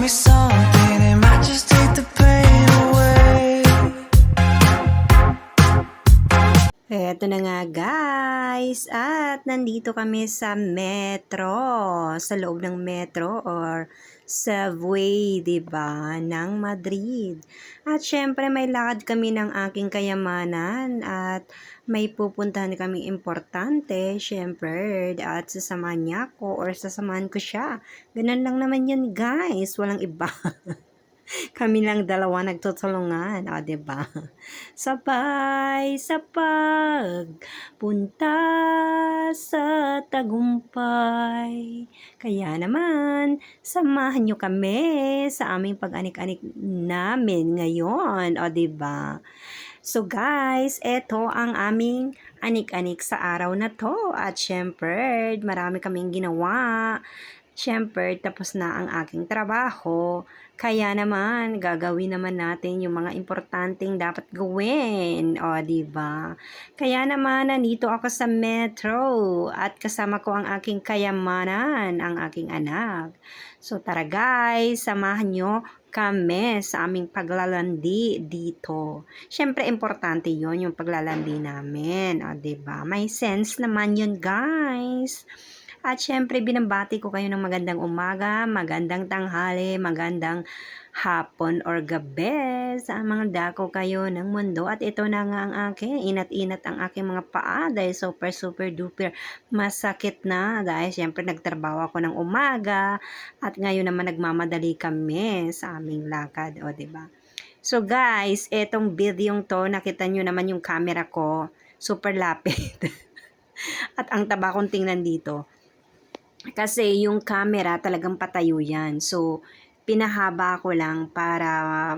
me something, it might just take the pain away. Eto na nga guys, at nandito kami sa metro, sa loob ng metro or subway, diba, ng Madrid. At syempre may lakad kami ng aking kayamanan at may pupuntahan kami importante, syempre, at sasamahan niya ako or sasamahan ko siya. Ganun lang naman yan guys, walang iba. Kami lang dalawa nagtutulungan, o, diba? Sabay sa pagpunta sa tagumpay. Kaya naman, samahan nyo kami sa aming pag-anik-anik namin ngayon, o, diba? So guys, eto ang aming anik-anik sa araw na to. At syempre, marami kaming ginawa. Syempre, tapos na ang aking trabaho. Kaya naman, gagawin naman natin yung mga importanteng dapat gawin. O, diba? Kaya naman, nandito ako sa metro at kasama ko ang aking kayamanan, ang aking anak. So, tara guys, samahan nyo kami sa aming paglalandi dito. Syempre, importante yon yung paglalandi namin. O, diba? May sense naman yun, guys. At syempre, binabati ko kayo ng magandang umaga, magandang tanghali, magandang hapon or gabi sa mga dako kayo ng mundo. At ito na nga ang akin, inat-inat ang aking mga paa dahil super duper masakit na. Dahil syempre nagtrabaho ako ng umaga at ngayon naman nagmamadali kami sa aming lakad. O, diba? So guys, etong video to, nakita nyo naman yung camera ko, super lapit. At ang taba kong tingnan dito. Kasi yung camera talagang patayo yan. So, pinahaba ko lang para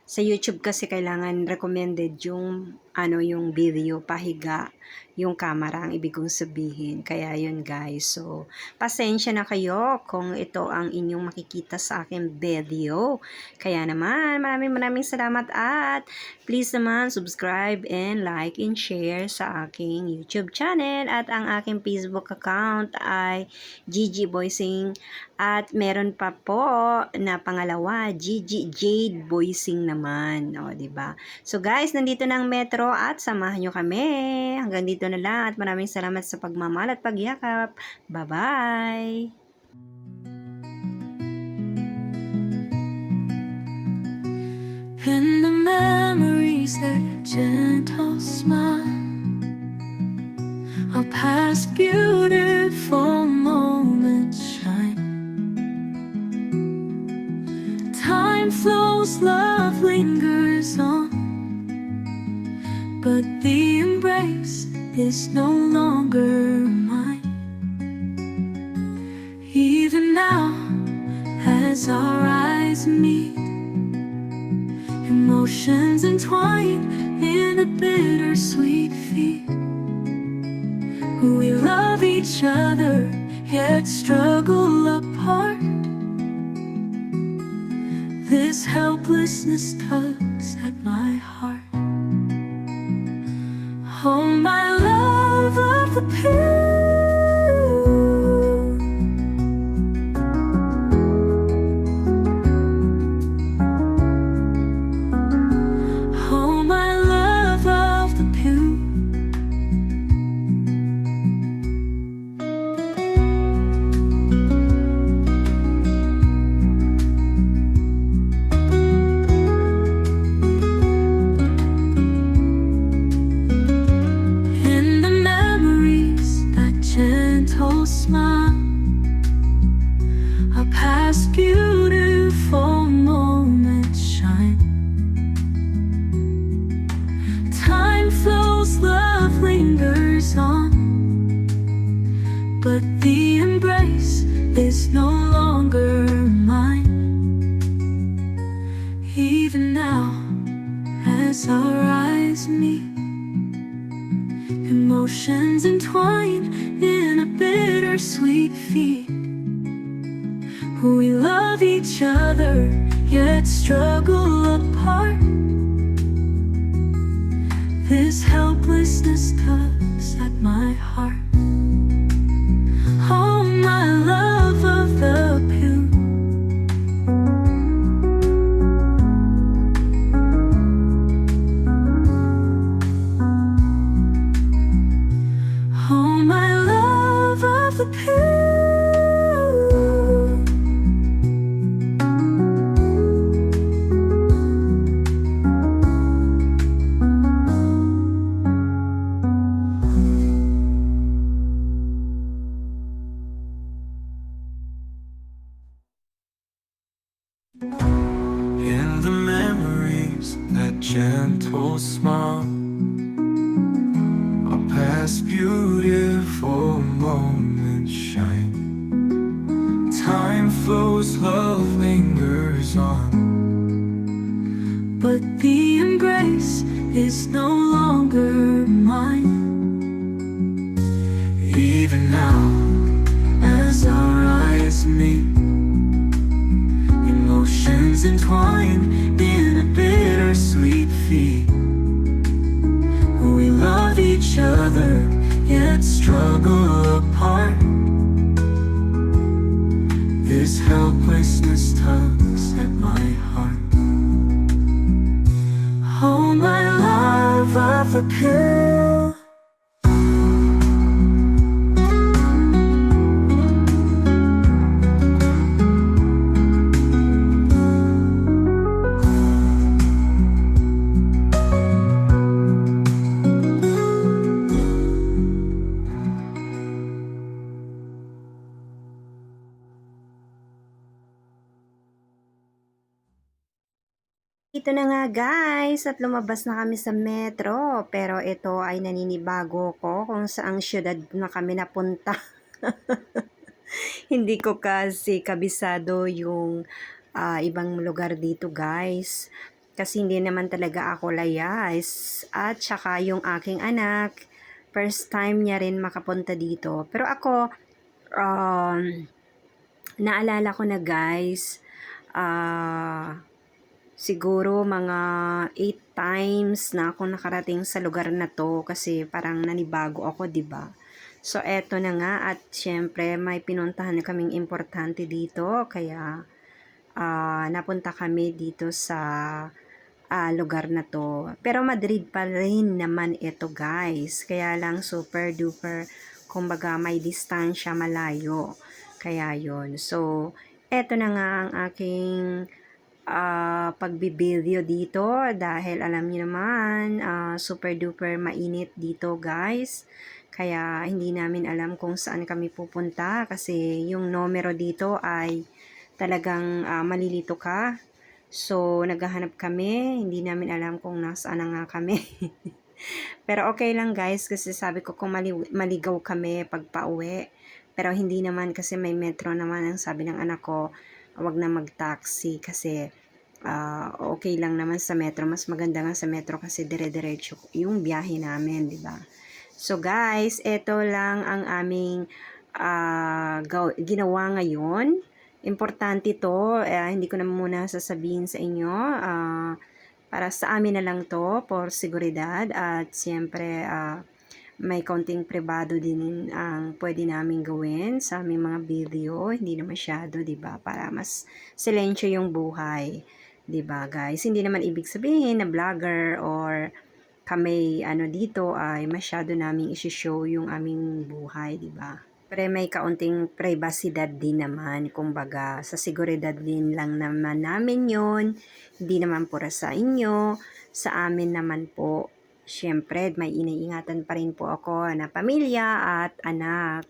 sa YouTube kasi kailangan recommended yung yung video pahiga yung camera ang ibig kong sabihin. Kaya yun guys. So, pasensya na kayo kung ito ang inyong makikita sa aking video. Kaya naman, maraming salamat at please naman subscribe and like and share sa aking YouTube channel at ang aking Facebook account ay Gigi Boysing at meron pa po na pangalawa, Gigi Jade Boysing naman. O, diba? So guys, nandito na ang metro at samahan nyo kami. Hanggang dito na lang at maraming salamat sa pagmamahal at pagyakap. Bye-bye! And the memories, that gentle smile, our past beautiful moments shine. Time flows, love lingers on, but the embrace is no longer mine. Even now, as our eyes meet, emotions entwine in a bittersweet feat. We love each other, yet struggle apart. This helplessness tugs at my heart. Oh, my love of the pure, oh, my love of the pure. Smile, our past beautiful moments shine. Time flows, love lingers on, but the embrace is no longer mine. Even now, as our eyes meet, emotions entwine in a bittersweet feat. We love each other, yet struggle apart. This helplessness tugs at my heart. Oh, my love of the pure, appeal. In the memories, that gentle smile, our past beautiful moments shine. Time flows, love lingers on. But the embrace is no longer mine. Even now, as our eyes meet, emotions entwine in a bittersweet feat. We love each other, yet struggle apart. This helplessness tugs at my heart. Oh, my love of a girl. Ito na nga guys, at lumabas na kami sa metro. Pero ito ay naninibago ko kung saang syudad na kami napunta. Hindi ko kasi kabisado yung ibang lugar dito guys. Kasi hindi naman talaga ako layas. At saka yung aking anak, first time niya rin makapunta dito. Pero ako, naalala ko na guys, siguro mga 8 times na ako nakarating sa lugar na to kasi parang nanibago ako, 'di ba? So eto na nga, at syempre may pinuntahan na kaming importante dito kaya napunta kami dito sa lugar na to. Pero Madrid pa rin naman ito guys. Kaya lang super duper, kumbaga may distansya, malayo. Kaya yon. So eto na nga ang aking pagbibideo dito dahil alam niyo naman super duper mainit dito guys, kaya hindi namin alam kung saan kami pupunta kasi yung numero dito ay talagang malilito ka. So naghahanap kami, hindi namin alam kung nasaan na nga kami. Pero okay lang guys kasi sabi ko kung maligaw kami pag pauwi, pero hindi naman kasi may metro naman. Ang sabi ng anak ko, wag na mag-taxi kasi okay lang naman sa metro. Mas maganda nga sa metro kasi dire-diretso yung biyahe namin, di ba? So guys, ito lang ang aming ginawa ngayon. Importante to, hindi ko na muna sasabihin sa inyo. Para sa amin na lang to, for seguridad. At siyempre, may kaunting privado din ang pwede namin gawin sa aming mga video. Hindi na masyado, di ba? Para mas silensyo yung buhay. 'Di ba guys? Hindi naman ibig sabihin na vlogger or kami dito ay masyado naming i-show yung aming buhay, 'di ba? Pero may kaunting privacidad din naman, kumbaga sa seguridad din lang naman namin 'yon. Hindi naman pura sa inyo, sa amin naman po. Siyempre, may iniingatan pa rin po ako na pamilya at anak.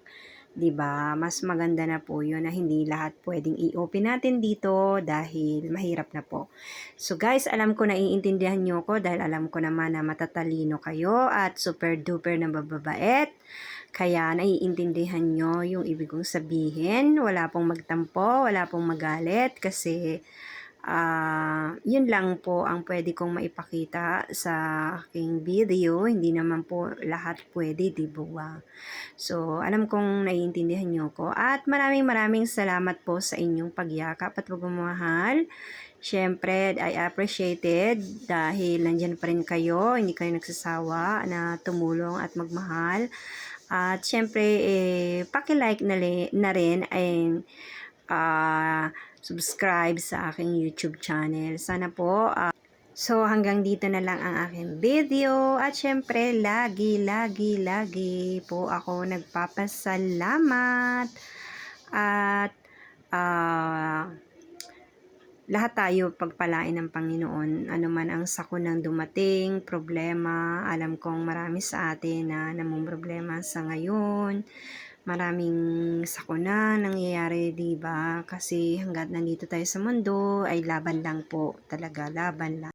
'Di ba? Mas maganda na po 'yun na hindi lahat pwedeng i-open natin dito dahil mahirap na po. So guys, alam ko naiintindihan niyo ko dahil alam ko naman na matatalino kayo at super duper na bababait. Kaya naiintindihan nyo yung ibig kong sabihin. Wala pong magtampo, wala pong magalit kasi yun lang po ang pwede kong maipakita sa aking video. Hindi naman po lahat pwede, di ba? So, alam kong naiintindihan nyo ko. At maraming salamat po sa inyong pagyakap at pagmamahal. Siyempre, I appreciated dahil nandyan pa rin kayo. Hindi kayo nagsasawa na tumulong at magmahal. At syempre, paki-like na rin and subscribe sa aking YouTube channel. Sana po So, hanggang dito na lang ang aking video. At syempre, lagi po ako nagpapasalamat. At, lahat tayo pagpalain ng Panginoon. Ano man ang sakunang dumating, problema, alam kong marami sa atin na namumroblema sa ngayon. Maraming sakuna nangyayari, di ba? Kasi hangga't nandito tayo sa mundo, ay laban lang po. Talaga, laban lang.